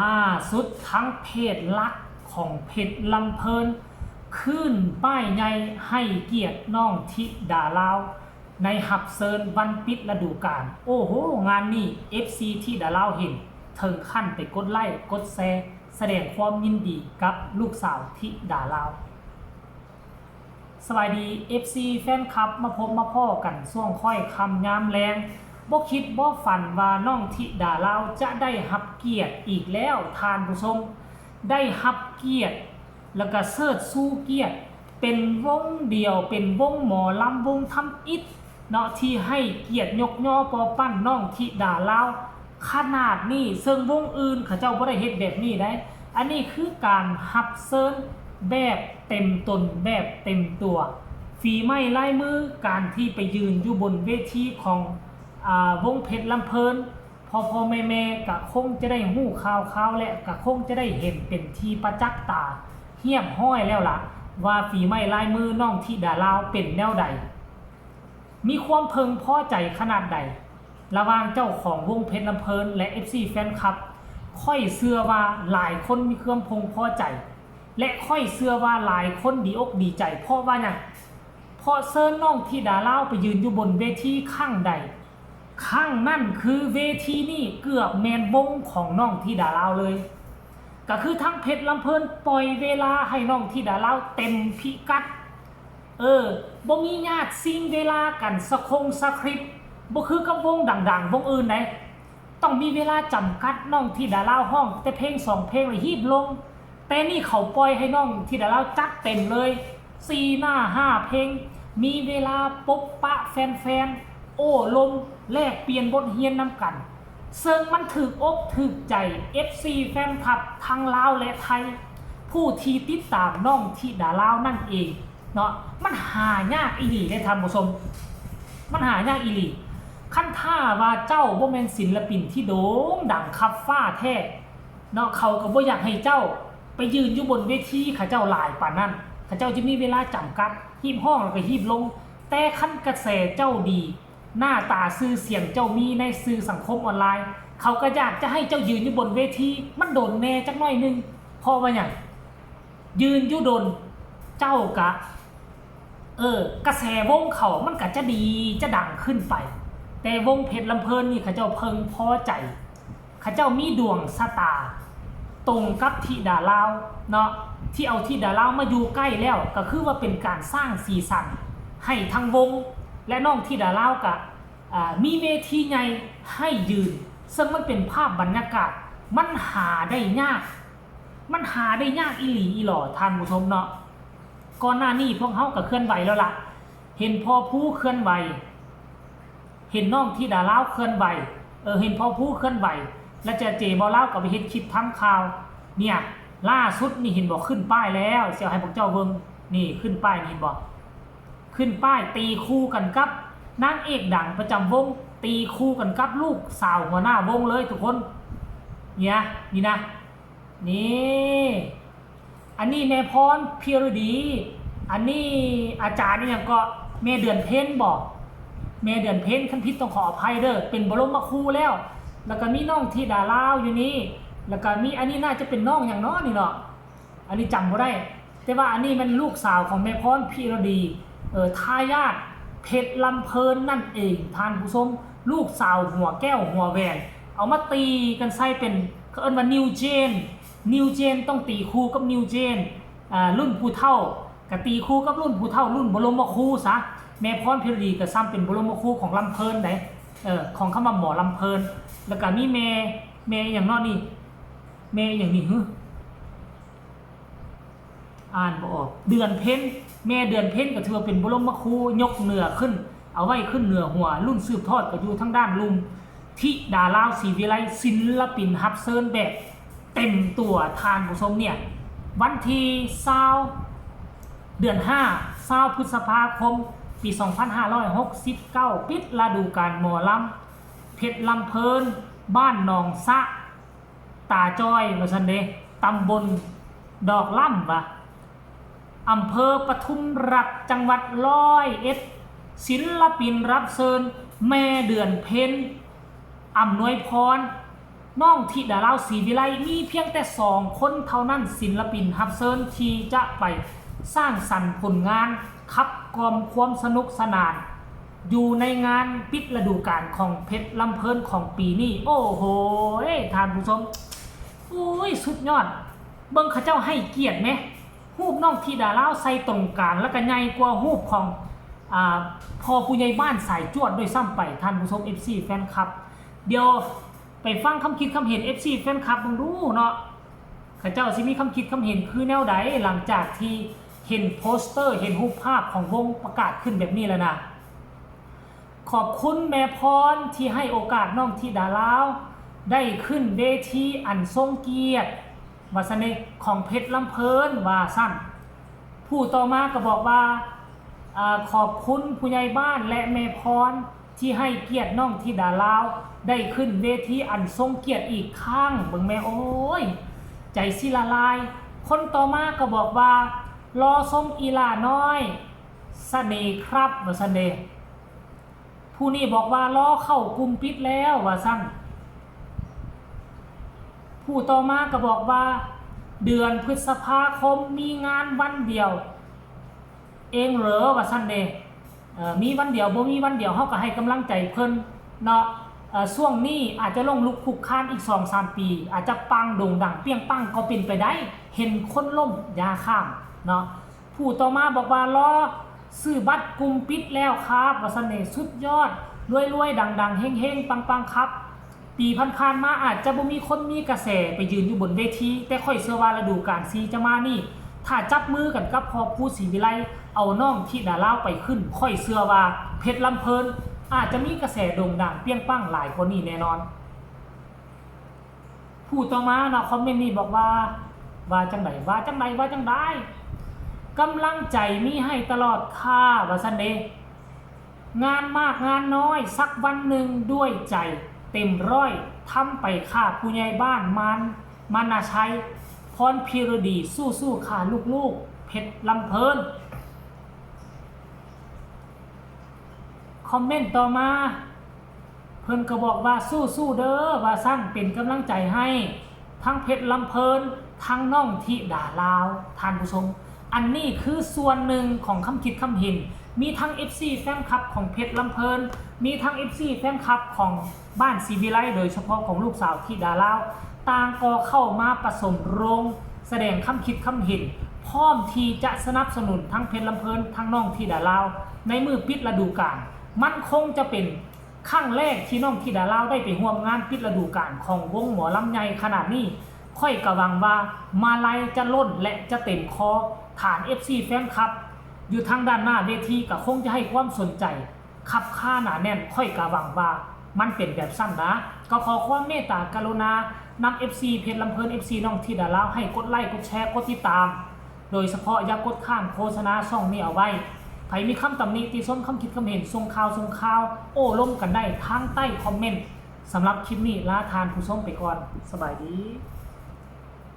ล่าสุดทั้งเพจลักของเพจลำเพลินขึ้นป้ายใหญ่ให้เกียรติน้องธิดาลาวในหับเซินวันปิดฤดูกาลโอ้โหงานนี้ FC ธิดาลาวเห็นถึงขั้นไปกดไลค์กดแชร์แสดงความยินดีกับลูกสาวธิดาลาวสวัสดี FC แฟนคลับมาพบมาพ่อกันช่วงค่อยคำยามแรงบ่คิดบ่ฝันว่าน้องธิดาลาวจะได้รับเกียรติอีกแล้วทานผู้ชมได้รับเกียรติแล้วก็เชิดสู้เกียรติเป็นวงเดียวเป็นวงหมอลำวงทำอิฐเนาะที่ให้เกียรติยกย่อปอปั้นน้องธิดาลาวขนาดนี้ซึ่งวงอื่นเขาเจ้าบ่ได้เฮ็ดแบบนี้ได้อันนี้คือการรับเชิญแบบเต็มตนแบบเต็มตัวฝีไม้ลายมือการที่ไปยืนอยู่บนเวทีของวงเพชรลำเพลินพ่อแม่กะคงจะได้หู้ข่าวและกะคงจะได้เห็นเป็นที่ประจักษ์ตาเหี้ยมห้อยแล้วล่ะว่าฝีไม้ลายมือน้องธิดาลาวเป็นแนวใดมีความพึงพอใจขนาดใดระหว่างเจ้าของวงเพชรลำเพลินและ FC แฟนคลับค่อยเชื่อว่าหลายคนมีความพึงพอใจและค่อยเชื่อว่าหลายคนดีอกดีใจเพราะว่าหยังเพราะเซิร์นน้องธิดาลาวไปยืนอยู่บนเวทีข้างใดข้างนั่นคือเวทีนี่เกือบแมนวงของน้องธิดาลาวเลยก็คือทั้งเพชรลำเพลินปล่อยเวลาให้น้องธิดาลาวเต็มพิกัดบ่มีญาติซิงเวลากันสคริปต์บ่คือกับวงดังๆวงอื่นไหนต้องมีเวลาจำกัดน้องธิดาลาวห้องแต่เพลง2เพลงเลยฮีบลงแต่นี่เขาปล่อยให้น้องธิดาลาวจัดเต็มเลย4หน้า5เพลงมีเวลาปบปะแฟนๆโอ้ลมแลกเปลี่ยนบทเรียนนำกันซึ่งมันถึกอกถึกใจ FC แฟนคลับทั้งลาวและไทยผู้ที่ติดตามน้องธิดาลาวนั่นเองเนาะมันหายากอีหลีได้ท่านผู้ชมมันหายากอีหลีขั้นท่าว่าเจ้าบ่แม่นศิลปินที่โด่งดังคับฟ้าแท้เนาะเขาก็บ่อยากให้เจ้าไปยืนอยู่บนเวทีเขาเจ้าหลายป่านนั้นเขาเจ้าจะมีเวลาจำกัดฮีบห้องแล้วก็ฮีบลงแต่ขั้นกระแสเจ้าดีหน้าตาซื่อเสียงเจ้ามีในสื่อสังคมออนไลน์เขาก็อยากจะให้เจ้ายืนอยู่บนเวทีมันโดนแน่จักหน่อยนึงเพราะว่าอย่างยืนอยู่โดนเจ้ากะกระแสวงเขามันก็จะดีจะดังขึ้นไปแต่วงเพชรลำเพลินนี่เขาเจ้าเพิ่งพอใจเขาเจ้ามีดวงชะตาตรงกับธิดาลาวเนาะที่เอาธิดาลาวมาอยู่ใกล้แล้วก็คือว่าเป็นการสร้างสีสันให้ทั้งวงและน้องธิดาลาวกะมีเวทีใหญ่ให้ยืนซึ่งมันเป็นภาพบรรยากาศมันหาได้ยากอีหลีอีหล่อท่านผู้ชมเนาะก่อนหน้านี้พวกเขาก็เคลื่อนไหวแล้วล่ะเห็นพ่อผู้เคลื่อนไหวเห็นน้องธิดาลาวเคลื่อนไหวเห็นพ่อผู้เคลื่อนไหวแล้วเจบ่ลาวก็ไปเฮ็ดคลิปทำข่าวเนี่ยล่าสุดนี่เห็นบอกขึ้นป้ายแล้วเสี่ยวให้พวกเจ้าเบิ่งนี่ขึ้นป้ายนี่เห็นบอกขึ้นป้ายตีคู่กันกับนางเอกดังประจำวงตีคู่กันกับลูกสาวหัวหน้าวงเลยทุกคนเนี่ยนี่นะนี่อันนี้แม่พรพิรดีอันนี้อาจารย์นี่ยังก็แม่เดือนเพ็ญบอกแม่เดือนเพ็ญคันพิษต้องขออภัยเด้อเป็นบรมครูแล้วก็มีน้องธิดาลาวอยู่นี่แล้วก็มีอันนี้น่าจะเป็นน้องอย่างน้อนี่เนาะอันนี้จำบ่ได้แต่ว่าอันนี้มันลูกสาวของแม่พรพิรดีทายาทเพชรลำเพลินนั่นเองท่านผู้ชมลูกสาวหัวแก้วหัวแหวนเอามาตีกันใส่เป็นเขาเอิ้นว่านิวเจนต้องตีคู่กับนิวเจนรุ่นผู้เฒ่าก็ตีคู่กับรุ่นผู้เฒ่ารุ่นบรมครูซะแม่พรพิรดีก็ซ้ำเป็นบรมครูของลำเพลินได้ของคำว่าหมอลำเพลินแล้วก็มีแม่อย่างน้อนี่แม่อย่างนี้อ่านบ่ออกเดือนเพ็ญแม่เดือนเพ็ญก็ถือว่าเป็นบรมครูยกเหนือขึ้นเอาไว้ขึ้นเหนือหัวรุ่นสืบทอดก็อยู่ทั้งด้านลุงธิดาลาวศรีวิไลศิลปินฮับเซิร์นแบบเต็มตัวทานผู้ชมเนี่ยวันที่20เดือน5พฤษภาคมปี2569ปิดฤดูกาลหมอลำเพชรลำเพลินบ้านหนองสะตาจ้อยว่าซั่นเด้ตำบลดอกล่ำว่ะอำเภอปทุมรัฐจังหวัด101ศิลปินรับเชิญแม่เดือนเพ็ญอำนวยพร น้องธิดาลาวศรีวิไลมีเพียงแต่2คนเท่านั้นศิลปินรับเชิญที่จะไปสร้างสรรค์ผลงานขับกล่อมความสนุกสนานอยู่ในงานปิดฤดูกาลของเพชรลำเพลินของปีนี้โอ้โหท่านผู้ชมโอ้ยสุดยอดเบิ่งเขาเจ้าให้เกียรติไหมรูปน้องธิดาลาวใส่ตรงกลางแล้วก็ใหญ่กว่ารูปของพอผู้ใหญ่บ้านสายจวดด้วยซ้ำไปท่านผู้ชม FC แฟนคลับเดี๋ยวไปฟังคำคิดคำเห็น FC แฟนคลับมึงดูเนาะเขาเจ้าสิมีคำคิดคำเห็นคือแนวใดหลังจากที่เห็นโปสเตอร์เห็นรูปภาพของวงประกาศขึ้นแบบนี้แล้วนะขอบคุณแม่พรที่ให้โอกาสน้องธิดาลาวได้ขึ้นเวทีอันทรงเกียรติวาสนาของเพชรลำเพลินว่าสั้นผู้ต่อมาก็บอกว่าขอบคุณผู้ใหญ่บ้านและแม่พรที่ให้เกียรติน้องธิดาลาวได้ขึ้นเวทีอันทรงเกียรติอีกครั้งเบิ่งแม่โอ้ยใจสิละลายคนต่อมาก็บอกว่ารอส้มอีลาน้อยเสน่ห์ครับว่าเสน่ห์ผู้นี้บอกว่ารอเข้ากลุ่มปิดแล้วว่าสั้นผู้ต่อมาก็บอกว่าเดือนพฤษภาคมมีงานวันเดียวเองเหรอว่าสั้นเดมีวันเดียวบ่มีวันเดียวเฮาก็ให้กำลังใจเพิ่นเนาะช่วงนี้อาจจะลงลุกคุกคานอีก 2-3 ปีอาจจะปังโด่งดังเปี้ยงปังก็เป็นไปได้เห็นคนล่มยาข้ามเนาะผู้ต่อมาบอกว่ารอซื้อบัตรกลุ่มปิดแล้วครับว่าซั่นเด้สุดยอดรวยๆดังๆเฮงๆปังๆครับปีผ่านๆมาอาจจะบ่มีคนมีกระแสไปยืนอยู่บนเวทีแต่ค่อยเชื่อว่าฤดูกาลซีจะมานี่ถ้าจับมือกันกับพอผู้ศรีวิไลเอาน้องธิดาลาวไปขึ้นค่อยเชื่อว่าเพชรลำเพลินอาจจะมีกระแสโด่งดังเปี้ยงปังหลายคนนี้แน่นอนผู้ต่อมาเนาะคอมเมนต์นี้บอกว่าจังไดกำลังใจมีให้ตลอดค่ะว่าซั่นเด้งานมากงานน้อยสักวันหนึ่งด้วยใจเต็มร้อยทำไปค่ะผู้ใหญ่บ้านมานาชัยพรพิรดีสู้ๆค่ะลูกๆเพชรลำเพลินคอมเมนต์ต่อมาเพิ่นก็บอกว่าสู้ๆเด้อว่าซั่นเป็นกำลังใจให้ทั้งเพชรลำเพลินทั้งน้องธิดาลาวท่านผู้ชมอันนี้คือส่วนหนึ่งของคำคิดคำเห็นมีทั้ง FC แฟนคลับของเพชรลำเพลินมีทั้ง FC แฟนคลับของบ้านศรีวิไลโดยเฉพาะของลูกสาวธิดาลาวต่างก็เข้ามาผสมโรงแสดงคำคิดคำเห็นพร้อมที่จะสนับสนุนทั้งเพชรลำเพลินทั้งน้องธิดาลาวในมือปิดฤดูกาลมันคงจะเป็นครั้งแรกที่น้องธิดาลาวได้ไปร่วมงานปิดฤดูกาลของวงหมอลำใหญ่ขนาดนี้ค่อยกะหวังว่ามาลัยจะล้นและจะเต็มคอฐาน FC แฟนคลับอยู่ทางด้านหน้าเวทีก็คงจะให้ความสนใจขับค่าหนาแน่นค่อยกะหวังว่ามันเป็นแบบสั้นนะก็ขอความเมตตากรุณานำ FC เพชรลำเพลิน FC น้องธิดาลาวให้กดไลค์กดแชร์กดติดตามโดยเฉพาะอย่ากดข้ามโฆษณาช่องนี้เอาไว้ใครมีคำตำหนิติชมคำคิดคำเห็นส่งข่าวโอ้ล้มกันได้ทางใต้คอมเมนต์สำหรับคลิปนี้ลาทานผู้ชมไปก่อนสบายดี